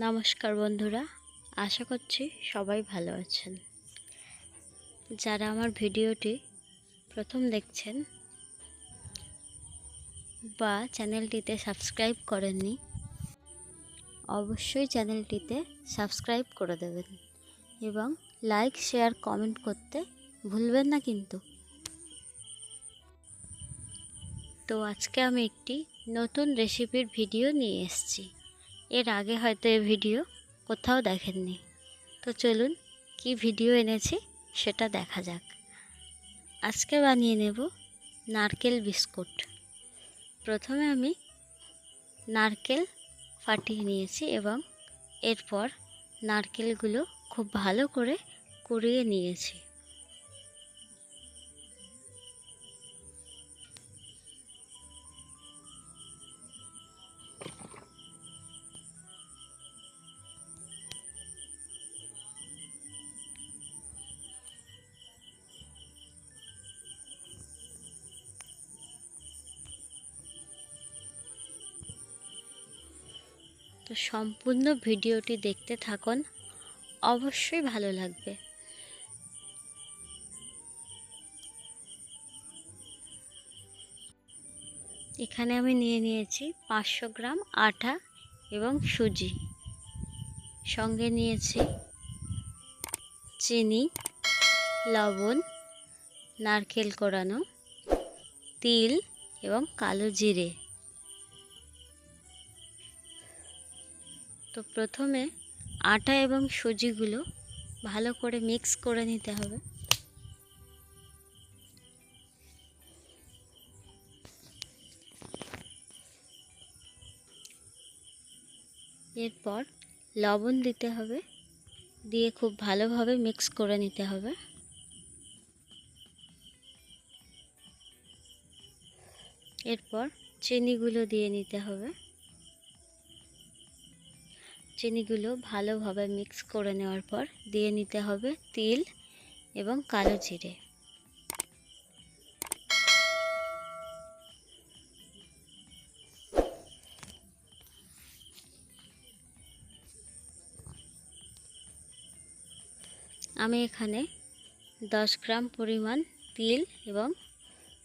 নমস্কার বন্ধুরা, আশা করছি সবাই ভালো আছেন। যারা আমার ভিডিওটি প্রথম দেখছেন বা চ্যানেলটিতে সাবস্ক্রাইব করেননি, অবশ্যই চ্যানেলটিতে সাবস্ক্রাইব করে দেবেন এবং লাইক, শেয়ার, কমেন্ট করতে ভুলবেন না কিন্তু। তো আজকে আমি একটি নতুন রেসিপির ভিডিও নিয়ে এসেছি। এর আগে হয়তো এই ভিডিও কোথাও দেখেননি। তো চলুন কি ভিডিও এনেছি সেটা দেখা যাক। আজকে বানিয়ে নেব নারকেল বিস্কুট। প্রথমে আমি নারকেল ফাটিয়ে নিয়েছি এবং এরপর নারকেলগুলো খুব ভালো করে কুড়িয়ে নিয়েছি। তো সম্পূর্ণ ভিডিওটি দেখতে থাকুন, অবশ্যই ভালো লাগবে। এখানে আমি নিয়ে নিয়েছি 500 গ্রাম আটা এবং সুজি, সঙ্গে নিয়েছি চিনি, লবণ, নারকেল কোড়ানো, তিল এবং কালো জিরে। তো প্রথমে আটা এবং সুজিগুলো ভালো করে মিক্স করে নিতে হবে। এরপর লবণ দিতে হবে, দিয়ে খুব ভালোভাবে মিক্স করে নিতে হবে। এরপর চিনিগুলো দিয়ে নিতে হবে। চিনিগুলো ভালোভাবে মিক্স করে নেওয়ার পর দিয়ে নিতে হবে তিল এবং কালো জিরে। আমি এখানে 10 গ্রাম পরিমাণ তিল এবং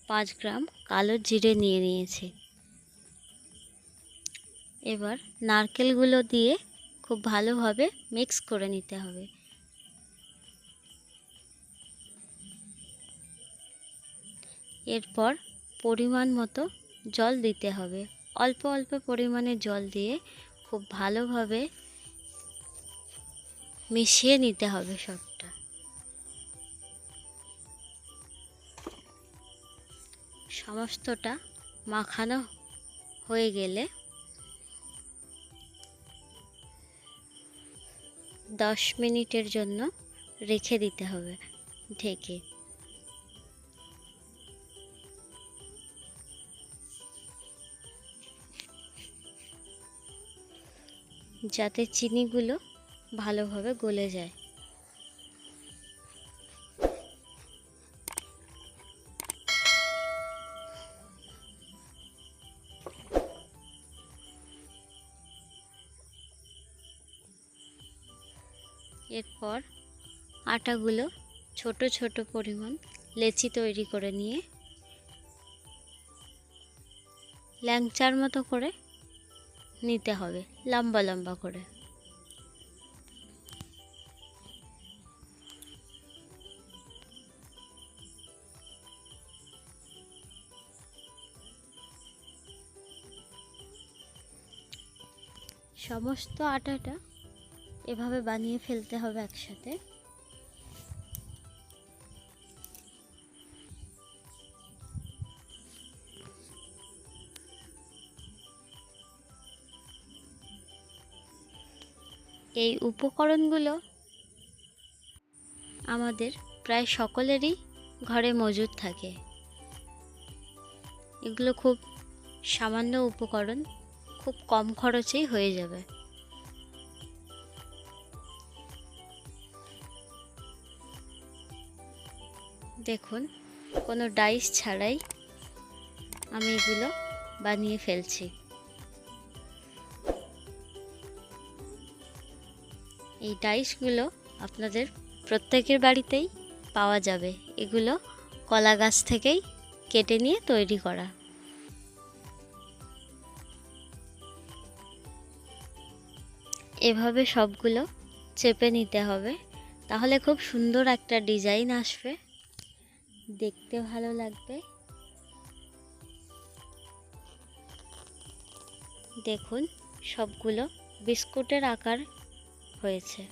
5 গ্রাম কালো জিরে নিয়ে নিয়েছি। এবার নারকেলগুলো দিয়ে খুব ভালোভাবে মিক্স করে নিতে হবে। এরপর পরিমাণ মতো জল দিতে হবে। অল্প অল্প পরিমাণে জল দিয়ে খুব ভালোভাবে মিশিয়ে নিতে হবে সবটা। সমস্তটা মাখানো হয়ে গেলে 10 মিনিটের জন্য রেখে দিতে হবে ঢেকে। যাতে চিনিগুলো ভালোভাবে গলে যায়। এরপর আটাগুলো ছোট ছোট পরিমাণ লেচি তৈরি করে নিয়ে ল্যাংচার মতো করে নিতে হবে, লম্বা লম্বা করে। সমস্ত আটাটা এভাবে বানিয়ে ফেলতে হবে একসাথে। এই উপকরণগুলো আমাদের প্রায় সকলেরই ঘরে মজুদ থাকে। এগুলো খুব সামান্য উপকরণ, খুব কম খরচেই হয়ে যাবে। দেখুন, কোনো ডাইস ছাড়াই আমি এগুলো বানিয়ে ফেলছি। এই ডাইসগুলো আপনাদের প্রত্যেকের বাড়িতেই পাওয়া যাবে। এগুলো কলা গাছ থেকেই কেটে নিয়ে তৈরি করা। এভাবে সবগুলো চেপে নিতে হবে, তাহলে খুব সুন্দর একটা ডিজাইন আসবে, দেখতে ভালো লাগবে। দেখুন সবগুলো বিস্কুটের আকার হয়েছে।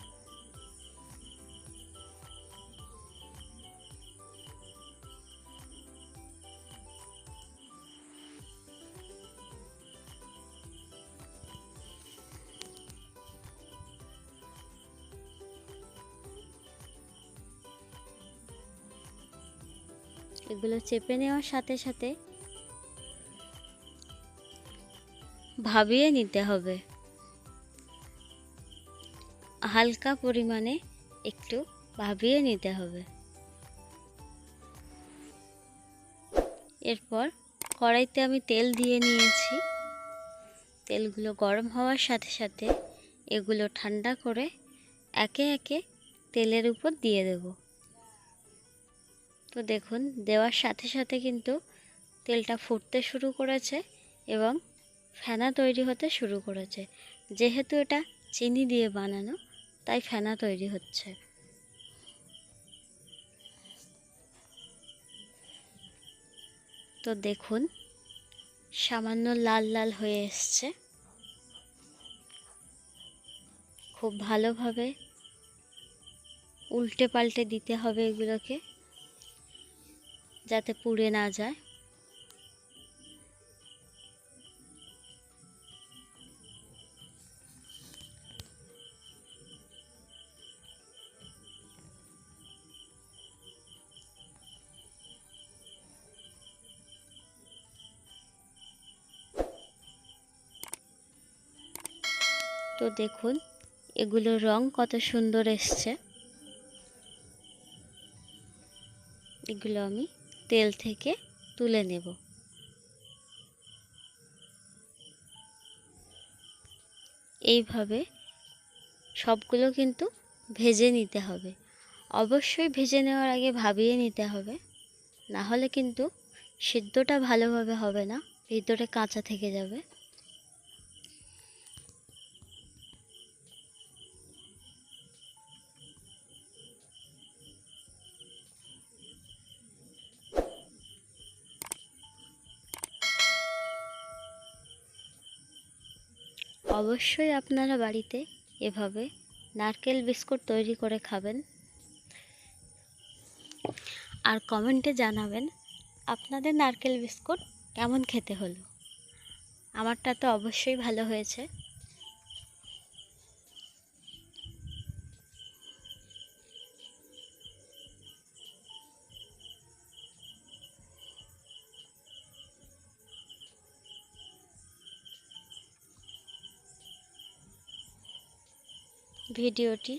এগুলো চেপে নেওয়ার সাথে সাথে ভাবিয়ে নিতে হবে, হালকা পরিমাণে একটু ভাবিয়ে নিতে হবে। এরপর কড়াইতে আমি তেল দিয়ে নিয়েছি। তেলগুলো গরম হওয়ার সাথে সাথে এগুলো ঠান্ডা করে একে একে তেলের উপর দিয়ে দেব। তো দেখুন দেওয়ার সাথে সাথে কিন্তু তেলটা ফুটতে শুরু করেছে এবং ফেনা তৈরি হতে শুরু করেছে। যেহেতু এটা চিনি দিয়ে বানানো, তাই ফেনা তৈরি হচ্ছে। তো দেখুন সামান্য লাল লাল হয়ে এসছে। খুব ভালোভাবে উল্টে পাল্টে দিতে হবে এগুলোকে, যাতে পুড়ে না যায়। তো দেখুন এগুলোর রং কত সুন্দর এসছে। এগুলো আমি তেল থেকে তুলে নেব। এইভাবে সবগুলো কিন্তু ভেজে নিতে হবে। অবশ্যই ভেজে নেওয়ার আগে ভাবিয়ে নিতে হবে, না হলে কিন্তু সিদ্ধটা ভালোভাবে হবে না, ভিতরে কাঁচা থেকে যাবে। অবশ্যই আপনারা বাড়িতে এভাবে নারকেল বিস্কুট তৈরি করে খাবেন, আর কমেন্টে জানাবেন আপনাদের নারকেল বিস্কুট কেমন খেতে হলো। আমারটা তো অবশ্যই ভালো হয়েছে। ভিডিওটি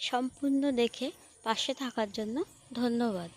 সম্পূর্ণ দেখে পাশে থাকার জন্য ধন্যবাদ।